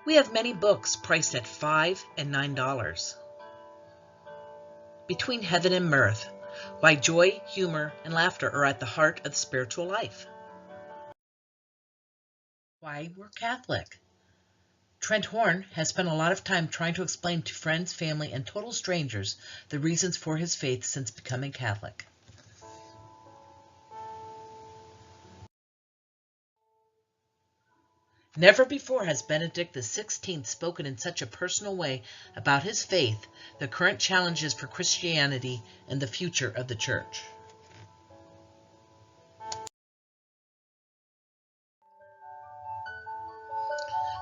We have many books priced at $5 and $9. Between Heaven and Mirth, Why Joy, Humor, and Laughter are at the heart of the spiritual life. Why we're Catholic. Trent Horn has spent a lot of time trying to explain to friends, family, and total strangers the reasons for his faith since becoming Catholic. Never before has Benedict XVI spoken in such a personal way about his faith, the current challenges for Christianity, and the future of the Church.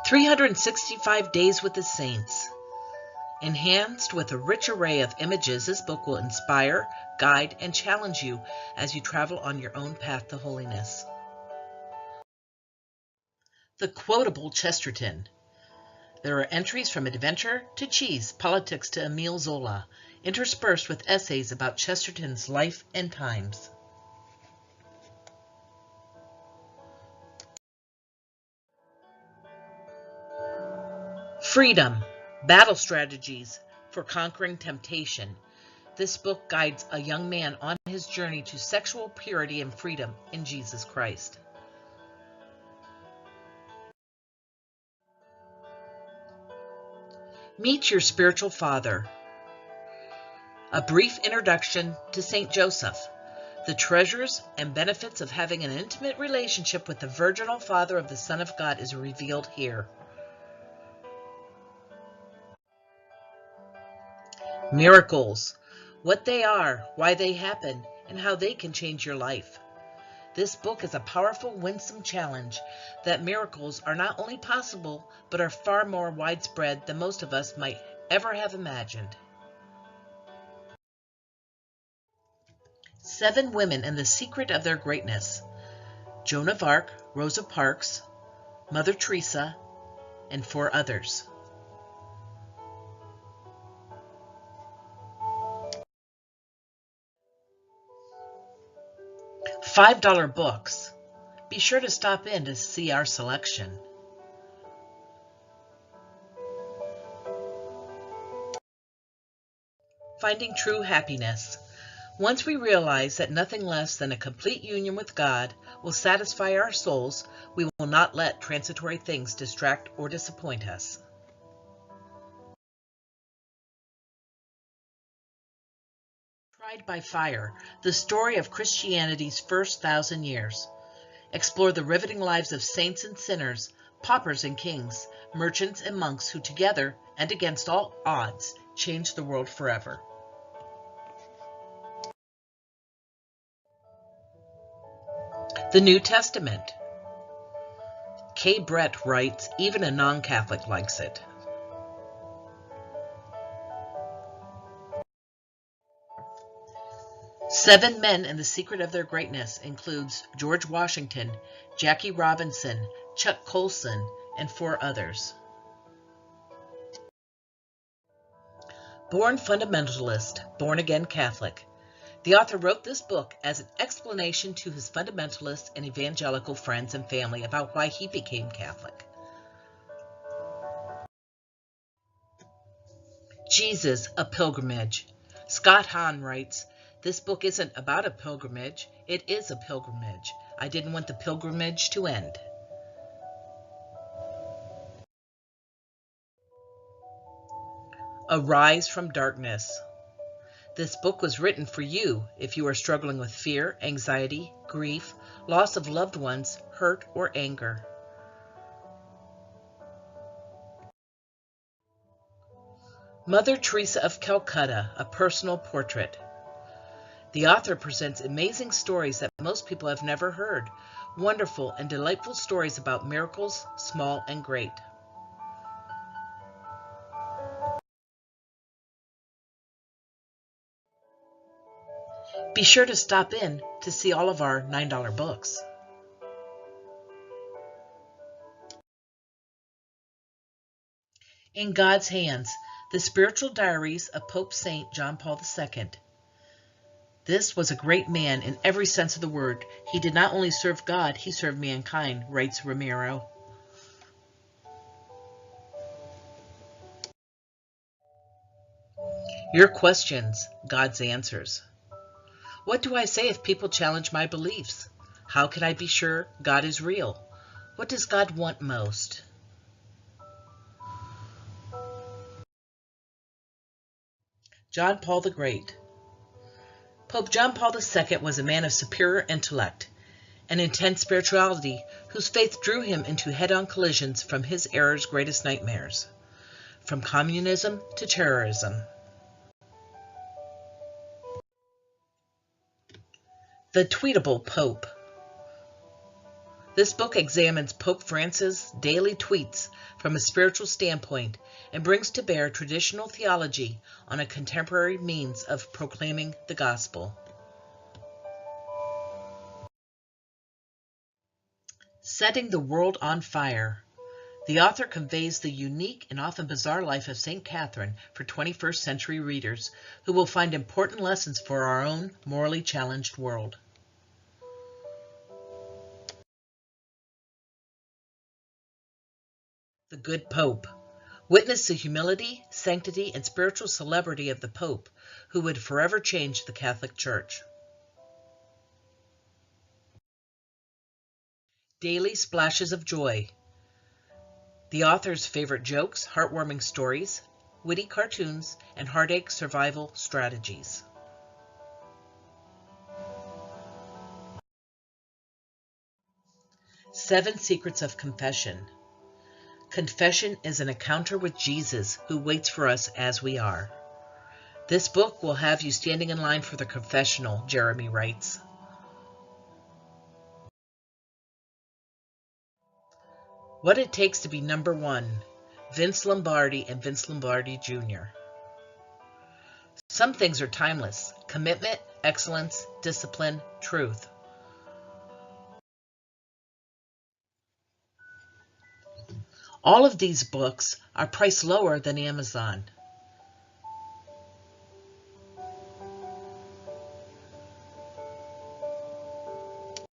"365 Days with the Saints." Enhanced with a rich array of images, this book will inspire, guide, and challenge you as you travel on your own path to holiness. The Quotable Chesterton. There are entries from adventure to cheese, politics to Emile Zola, interspersed with essays about Chesterton's life and times. Freedom. Battle Strategies for Conquering Temptation. This book guides a young man on his journey to sexual purity and freedom in Jesus Christ. Meet Your Spiritual Father. A brief introduction to St. Joseph. The treasures and benefits of having an intimate relationship with the virginal Father of the Son of God is revealed here. Miracles. What they are, why they happen, and how they can change your life. This book is a powerful, winsome challenge that miracles are not only possible, but are far more widespread than most of us might ever have imagined. 7 Women and the Secret of Their Greatness. Joan of Arc, Rosa Parks, Mother Teresa, and 4 others. $5 books. Be sure to stop in to see our selection. Finding True Happiness. Once we realize that nothing less than a complete union with God will satisfy our souls, we will not let transitory things distract or disappoint us. Tried by Fire, the story of Christianity's first 1,000 years. Explore the riveting lives of saints and sinners, paupers and kings, merchants and monks who together, and against all odds, changed the world forever. The New Testament. Kay Brett writes, even a non-Catholic likes it. Seven Men and the Secret of Their Greatness includes George Washington, Jackie Robinson, Chuck Colson, and 4 others. Born Fundamentalist, Born Again Catholic. The author wrote this book as an explanation to his fundamentalist and evangelical friends and family about why he became Catholic. Jesus, a Pilgrimage. Scott Hahn writes, this book isn't about a pilgrimage, it is a pilgrimage. I didn't want the pilgrimage to end. Arise from Darkness. This book was written for you if you are struggling with fear, anxiety, grief, loss of loved ones, hurt, or anger. Mother Teresa of Calcutta, a personal portrait. The author presents amazing stories that most people have never heard, wonderful and delightful stories about miracles, small and great. Be sure to stop in to see all of our $9 books. In God's Hands, The Spiritual Diaries of Pope St. John Paul II. This was a great man in every sense of the word. He did not only serve God, he served mankind, writes Ramiro. Your questions, God's answers. What do I say if people challenge my beliefs? How can I be sure God is real? What does God want most? John Paul the Great. Pope John Paul II was a man of superior intellect and intense spirituality, whose faith drew him into head-on collisions from his era's greatest nightmares, from communism to terrorism. The Tweetable Pope. This book examines Pope Francis' daily tweets from a spiritual standpoint and brings to bear traditional theology on a contemporary means of proclaiming the gospel. Setting the World on Fire. The author conveys the unique and often bizarre life of St. Catherine for 21st century readers who will find important lessons for our own morally challenged world. The Good Pope. Witness the humility, sanctity, and spiritual celebrity of the Pope, who would forever change the Catholic Church. Daily Splashes of Joy. The author's favorite jokes, heartwarming stories, witty cartoons, and heartache survival strategies. 7 Secrets of Confession. Confession is an encounter with Jesus, who waits for us as we are. This book will have you standing in line for the confessional, Jeremy writes. What It Takes to Be Number One, Vince Lombardi and Vince Lombardi Jr. Some things are timeless: commitment, excellence, discipline, truth. All of these books are priced lower than Amazon.